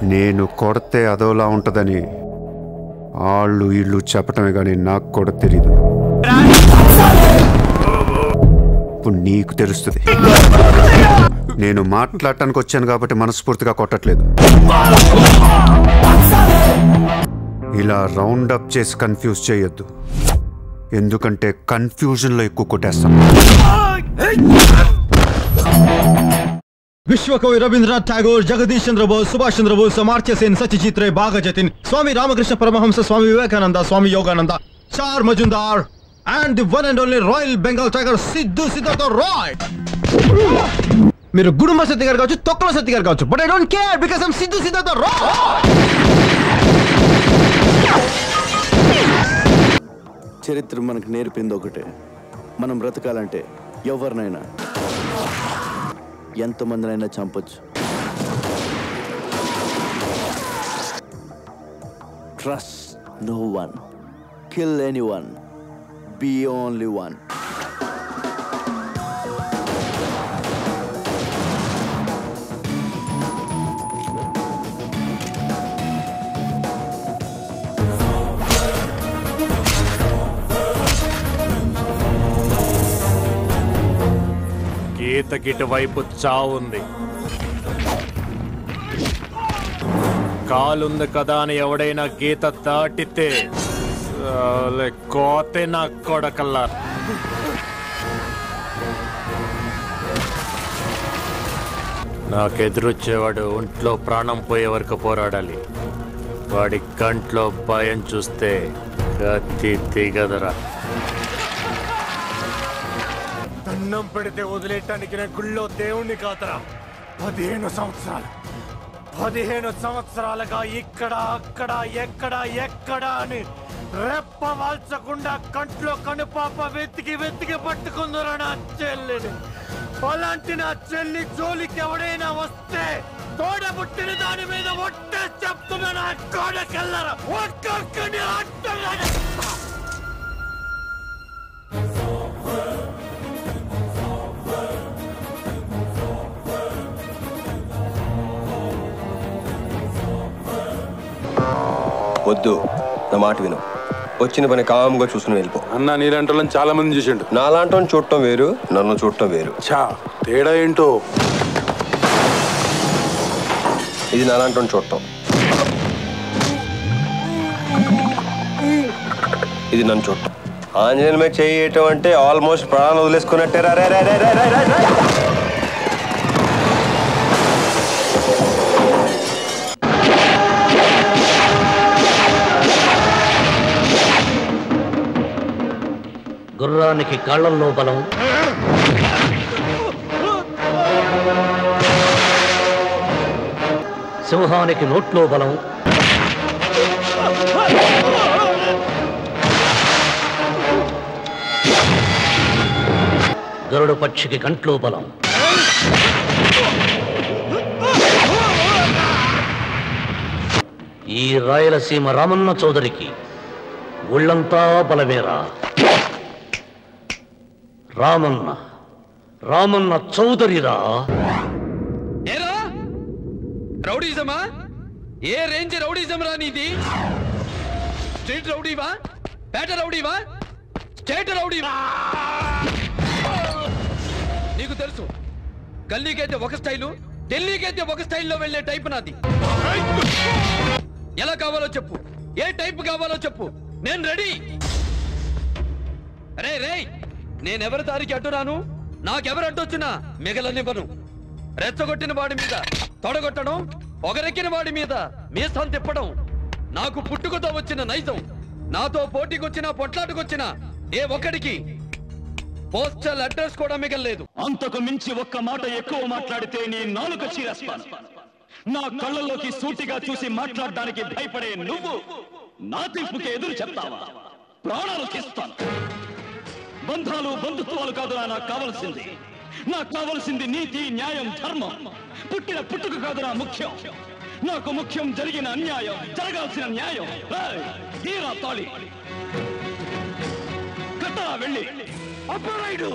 నేను కొడితే అదోలా ఉంటుందని వాళ్ళు వీళ్ళు చెప్పటమే కానీ నాకు కూడా తెలీదు. ఇప్పుడు నీకు తెలుస్తుంది. నేను మాట్లాడటానికి వచ్చాను కాబట్టి మనస్ఫూర్తిగా కొట్టట్లేదు. ఇలా రౌండప్ చేసి కన్ఫ్యూజ్ చేయొద్దు, ఎందుకంటే కన్ఫ్యూజన్లో ఎక్కువ కొట్టేస్తాను. विश्वकवि रवींद्रनाथ टैगोर, जगदीश चंद्र बोस, सुभाष चंद्र बोस, अमर्त्य सेन, सत्यजीत रे, बाघा जतिन, स्वामी रामकृष्ण परमहंस, स्वामी विवेकानंद, स्वामी योगानंद, चार Majumdar and the one and only Royal Bengal Tiger Sidhu Siddhartha Roy. మీరు గుడుంబ సత్య గారు కావచ్చు, తొక్కల సత్య గారు కావచ్చు, but I don't care because I am Siddhu Siddhartha Roy. చరిత్ర మనకు నేర్పింది ఒకటే, మనం బ్రతకాలంటే ఎవరినైనా ఎంతమందినైనా చంపొచ్చు. Trust no one, kill anyone, be only one. గీతకిటి వైపు చావుంది, కాలుంది కదా అని ఎవడైనా గీత దాటితే కోతే నా కొడకల్లా. నాకెదురొచ్చేవాడు ఒంట్లో ప్రాణం పోయే వరకు పోరాడాలి. వాడి కంట్లో భయం చూస్తే కత్తి దిగదరా. దండం పెడితే వదిలేయటానికి నా గుళ్ళో దేవుణ్ణి కాతరా. 15 సంవత్సరాలుగా ఇక్కడ అక్కడ ఎక్కడ అని రెప్ప వాల్చకుండా కంట్లో కనుపాప వెతికి పట్టుకుందరా నా చెల్లిని. అలాంటి నా చెల్లి జోలికి ఎవడైనా వస్తే తోడబుట్టిన దాని మీద ఒట్టే చెప్తున్నా, నా కోడకెళ్ళరా ఒక్కొక్కని అట్టగానే. వద్దు, నా మాట విను. వచ్చిన పని కామ్గా చూసుకుని వెళ్ళిపో. అన్న నీలాంటి చాలా మంది చూసిండు. నాలాంటి చూడటం వేరు, నన్ను చూడటం వేరు. తేడా ఏంటో? ఇది నాలాంటి చూడటం, ఇది నన్ను చూడటం. ఆంజనేయుల మీద చేయటం అంటే ఆల్మోస్ట్ ప్రాణాలు వదిలేసుకున్నట్టే. గుర్రానికి కాళ్ళల్లో బలం, సింహానికి నోట్లో బలం, గరుడు పక్షికి కంట్లో బలం. ఈ రాయలసీమ రామన్న చౌదరికి ఒళ్ళంతా బలమేరా. రామన్న చౌదరిరా. ఏరా రౌడీజమా? ఏ రేంజ్ రౌడీజం రా నీది? స్ట్రీట్ రౌడీవా, పేట రౌడీవా, స్టేట్ రౌడీవా? నీకు తెలుసు, గల్లీకైతే ఒక స్టైలు, ఢిల్లీకైతే ఒక స్టైల్లో వెళ్లే టైప్ నాది. ఎలా కావాలో చెప్పు, ఏ టైప్ కావాలో చెప్పు, నేను రెడీ. రే నేనెవరి దారికి అడ్డురాను, నాకెవరు అడ్డొచ్చినా మిగలనివ్వను. రెచ్చగొట్టిన వాడి మీద తొడగొట్టడం, పొగరెక్కిన వాడి మీద మీసం తిప్పడం నాకు పుట్టుకతో వచ్చిన నైజం. నాతో పోటీకొచ్చినా పొట్లాటుకొచ్చినా ఏ ఒక్కడికి పోస్టల్ అడ్రస్ కూడా మిగలలేదు. అంతకు మించి ఒక్క మాట ఎక్కువ మాట్లాడితే నీ నాలుక చీరేస్తాను. నా కళ్ళల్లోకి సూటిగా చూసి మాట్లాడడానికి భయపడే నువ్వు నా తీర్పుకి ఎదురు చెప్తావా? ప్రాణాలు తీస్తాను. బంధాలు బంధుత్వాలు కాదు నాకు కావలసింది. నాకు కావలసింది నీతి, న్యాయం, ధర్మం. పుట్టిన పుట్టుక కాదురా ముఖ్యం. నాకు ముఖ్యం జరిగిన అన్యాయం, జరగాల్సిన న్యాయం. తీరా తాళి కట్టరా వెళ్ళి అప్పరాయుడు.